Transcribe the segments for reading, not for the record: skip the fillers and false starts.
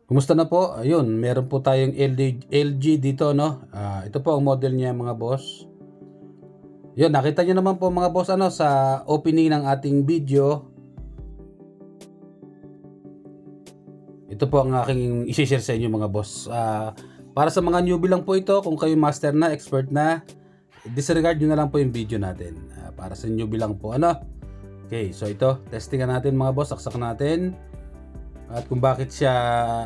Kumusta na po? Ayun, meron po tayong LG dito, no? Ito po ang model niya, mga boss. Yun, nakita niyo naman po, mga boss, sa opening ng ating video. Ito po ang aking i-share sa inyo, mga boss. Para sa mga newbie lang po ito, kung kayo master na, expert na, disregard nyo na lang po yung video natin. Para sa newbie lang po, Okay, so ito, testingan natin, mga boss, saksak natin. At kung bakit siya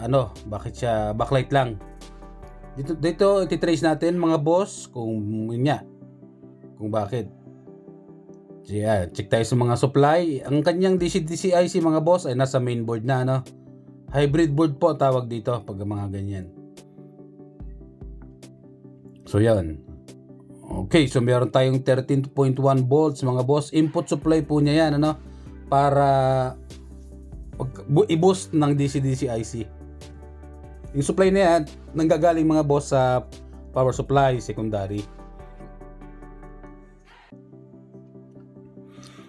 backlight lang. Dito iti-trace natin, mga boss, kung bakit. So yeah, check tayo sa mga supply. Ang kanyang DC-DC IC, mga boss, ay nasa main board na, Hybrid board po tawag dito pag mga ganyan. So yan. Okay, so meron tayong 13.1 volts, mga boss. Input supply po niya yan, para i-boost ng DC-DC IC. Yung supply na yan, nanggagaling, mga boss, sa power supply, secondary.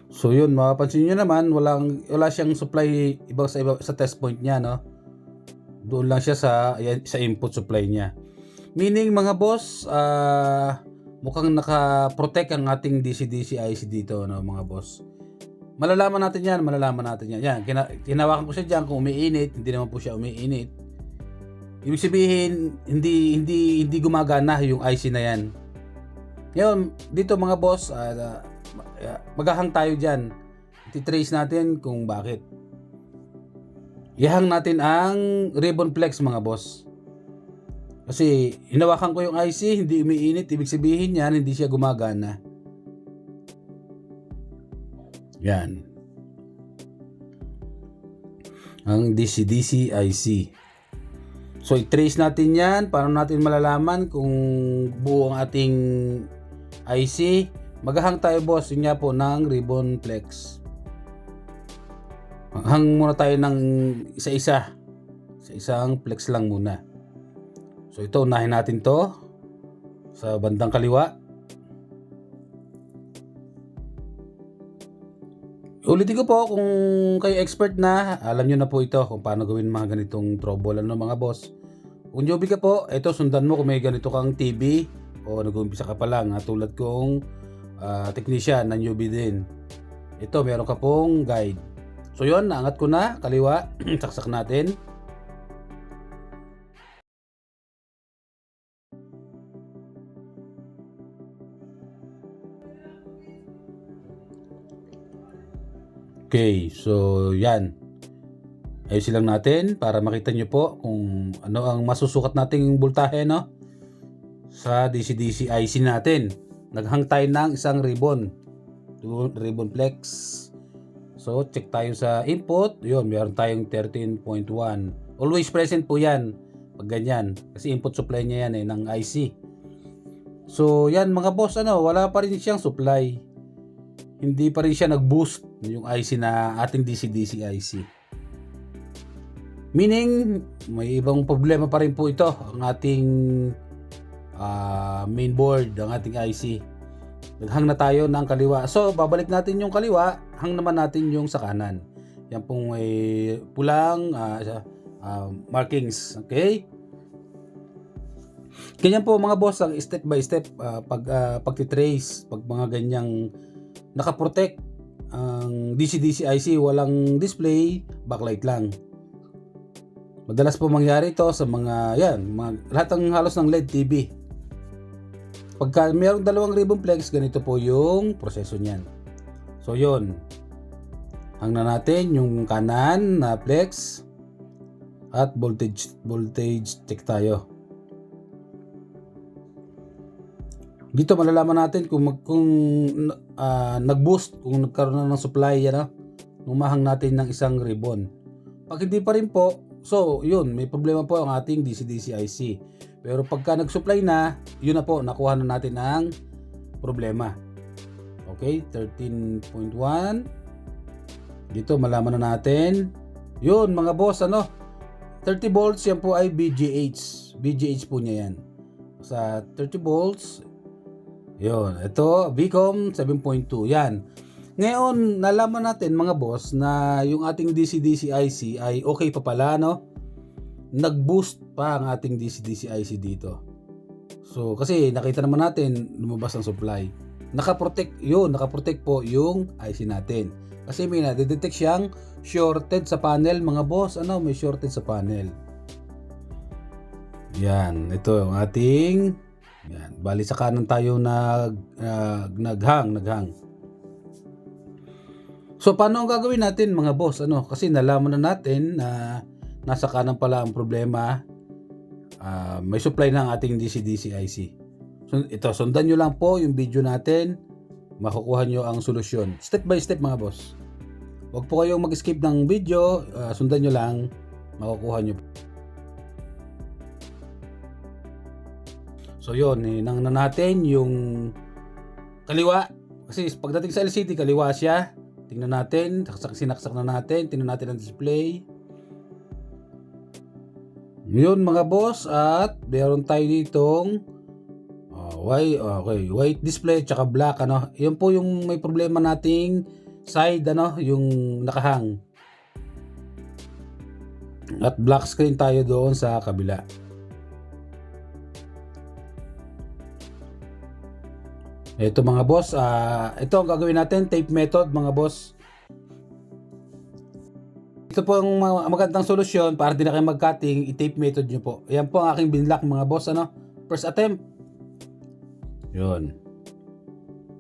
So yun, mapapansin nyo naman, wala siyang supply sa test point niya, Doon lang siya sa input supply niya. Meaning, mga boss, mukhang naka-protect ang ating DC-DC IC dito, mga boss. Malalaman natin yan. Yan, hinawakan ko siya dyan kung umiinit, hindi naman po siya umiinit. Ibig sabihin, hindi gumagana yung IC na yan. Ngayon, dito, mga boss, maghahang tayo dyan. Iti-trace natin kung bakit. Ihang natin ang ribbon flex, mga boss. Kasi hinawakan ko yung IC, hindi umiinit, ibig sabihin yan, hindi siya gumagana. Yan. Ang DC-DC IC. So, i-trace natin yan. Paano natin malalaman kung buo ang ating IC? Maghahang tayo, boss, yun nga po, ng ribbon flex. Hang muna tayo ng isa-isa. Sa isang flex lang muna. So, ito, unahin natin to sa bandang kaliwa. Ulitin ko po, kung kayo expert na, alam nyo na po ito kung paano gawin mga ganitong trouble, mga boss. Kung newbie ka po, ito, sundan mo kung may ganito kang TV o nag-uumpisa ka pa lang, tulad kong technician na newbie din. Ito, meron ka pong guide. So yun, naangat ko na, kaliwa, saksak natin. Okay, so yan. Ayusin lang natin para makita nyo po kung ano ang masusukat nating voltahe, sa DC-DC IC natin. Naghang tayo ng isang ribbon flex. So, check tayo sa input. Yun, meron tayong 13.1. Always present po yan pag ganyan. Kasi input supply niya yan ng IC. So, yan, mga boss, wala pa rin siyang supply. Hindi pa rin siya nag-boost yung IC na ating DC-DC IC. Meaning, may ibang problema pa rin po ito. Ang ating main board, ang ating IC. Naghang na tayo ng kaliwa. So, babalik natin yung kaliwa, hang naman natin yung sa kanan. Yan pong may pulang markings. Okay? Ganyan po, mga boss, ang step by step pag-trace, pag mga ganyang nakaprotect ang DC-DC IC, walang display, backlight lang. Madalas po mangyari ito sa lahat ng halos ng LED TV. Pagka mayroong dalawang ribbon flex, ganito po yung proseso niyan. So yun, hang na natin yung kanan na flex at voltage check tayo. Dito malalaman natin kung nag-boost, kung nagkaroon na ng supply, umahang natin ng isang ribbon. Pag hindi pa rin po, so yun, may problema po ang ating DC-DC IC. Pero pagka nag-supply na, yun na po, nakuha na natin ang problema. Okay, 13.1. Dito malaman na natin. Yun, mga boss, 30 volts, yan po ay BGH. BGH po niya yan. Sa 30 volts, yun, ito, Vcom 7.2, yan. Ngayon, nalaman natin, mga boss, na yung ating DC-DC IC ay okay pa pala, nag-boost pa ang ating DC-DC IC dito. So kasi nakita naman natin lumabas ang supply. Nakaprotect po yung IC natin. Kasi may na-detect siyang shorted sa panel mga boss. May shorted sa panel. Yan, ito yung ating yan. Bali sa kanan tayo naghang. So paano ang gagawin natin mga boss? Kasi nalaman na natin na nasa kanan pala ang problema. May supply ng ating DC-DC IC. So, ito, sundan nyo lang po yung video natin. Makukuha nyo ang solusyon. Step by step mga boss. Huwag po kayong mag-skip ng video. Sundan nyo lang. Makukuha nyo. So yun, nang natin yung kaliwa. Kasi pagdating sa LCD, kaliwa siya. Tingnan natin, sinaksak na natin. Tingnan natin ang display. Yun mga boss, at meron tayo ditong white display tsaka black. Yun po yung may problema nating side, yung nakahang. At black screen tayo doon sa kabila. Ito mga boss, ito ang gagawin natin, tape method mga boss. Ito po ang magandang solusyon para di na kayo mag-cutting, i-tape method nyo po. Ayan po ang aking binlock mga boss, first attempt. Yun.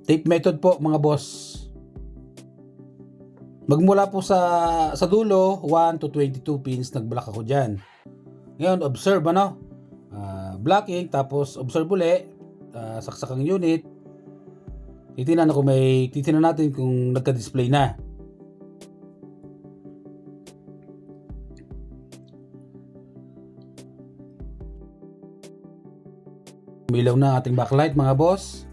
Tape method po mga boss. Magmula po sa dulo, 1 to 22 pins, nag-block ako dyan. Ngayon, observe blocking, tapos observe uli, saksak ang unit. Titingnan natin kung nagka-display na. Umilaw na ang ating backlight mga boss.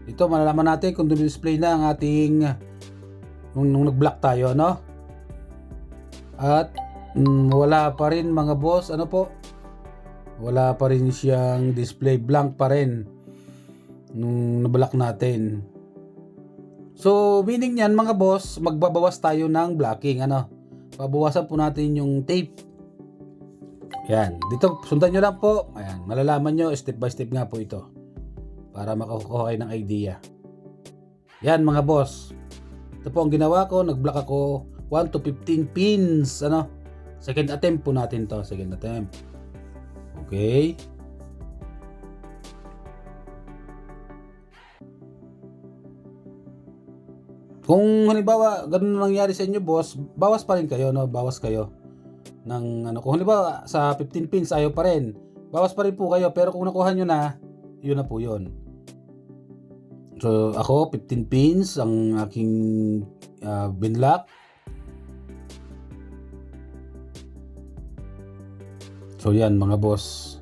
Ito malalaman natin kung display na ang ating nung nag-block tayo, At wala pa rin mga boss, wala pa rin siyang display, blank pa rin nung nablock natin. So meaning niyan mga boss, magbabawas tayo ng blocking, babawasan po natin yung tape. Yan, dito sundan nyo lang po. Ayan, malalaman nyo step by step nga po ito para makakuha kayo ng idea. Yan mga boss, ito po ang ginawa ko, nag-block ako 1 to 15 pins. Second attempt po natin to, second attempt. Okay. Kung halimbawa ganun nangyari sa inyo boss, bawas pa rin kayo, bawas kayo ng kung halimbawa sa 15 pins ayaw pa rin, bawas pa rin po kayo, pero kung nakuha nyo na, yun na po yun. So ako 15 pins ang aking binlock. So yan mga boss.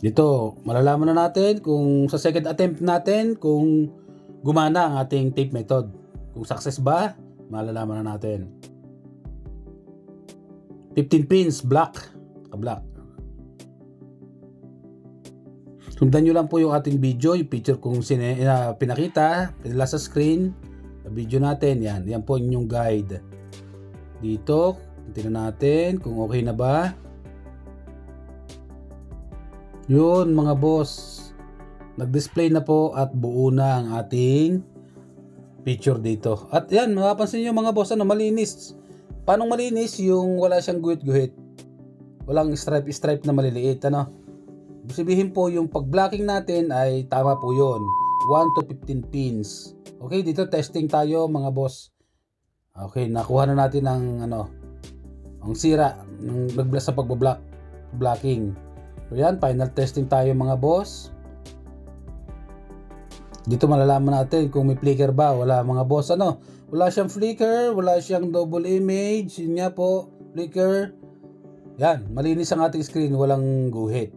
Dito, malalaman na natin kung sa second attempt natin kung gumana ang ating tape method. Kung success ba, malalaman na natin. 15 pins, black. Sundan nyo lang po yung ating video, yung picture kung pinakita, pinala sa screen, sa video natin, yan po yung guide. Dito, tingnan natin kung okay na ba. Yun mga boss, nag-display na po at buo na ang ating picture dito. At yan, mapapansin nyo mga boss, malinis. Paano malinis? Yung wala siyang guhit-guhit, walang stripe na maliliit. Sabihin po yung pag-blocking natin ay tama po yun, 1 to 15 pins. Okay, dito testing tayo mga boss. Okay, nakuha na natin ang ang sira ng sa blocking. So yan, final testing tayo mga boss. Dito malalaman natin kung may flicker ba. Wala mga boss, wala siyang flicker, wala siyang double image. Yun nga po, flicker. Yan, malinis ang ating screen, walang guhit.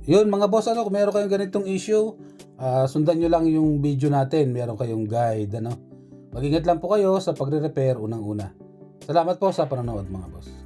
Yun mga boss, kung meron kayong ganitong issue, sundan nyo lang yung video natin, meron kayong guide. Mag-ingat lang po kayo sa pagre-repair unang-una. Salamat po sa panonood mga boss.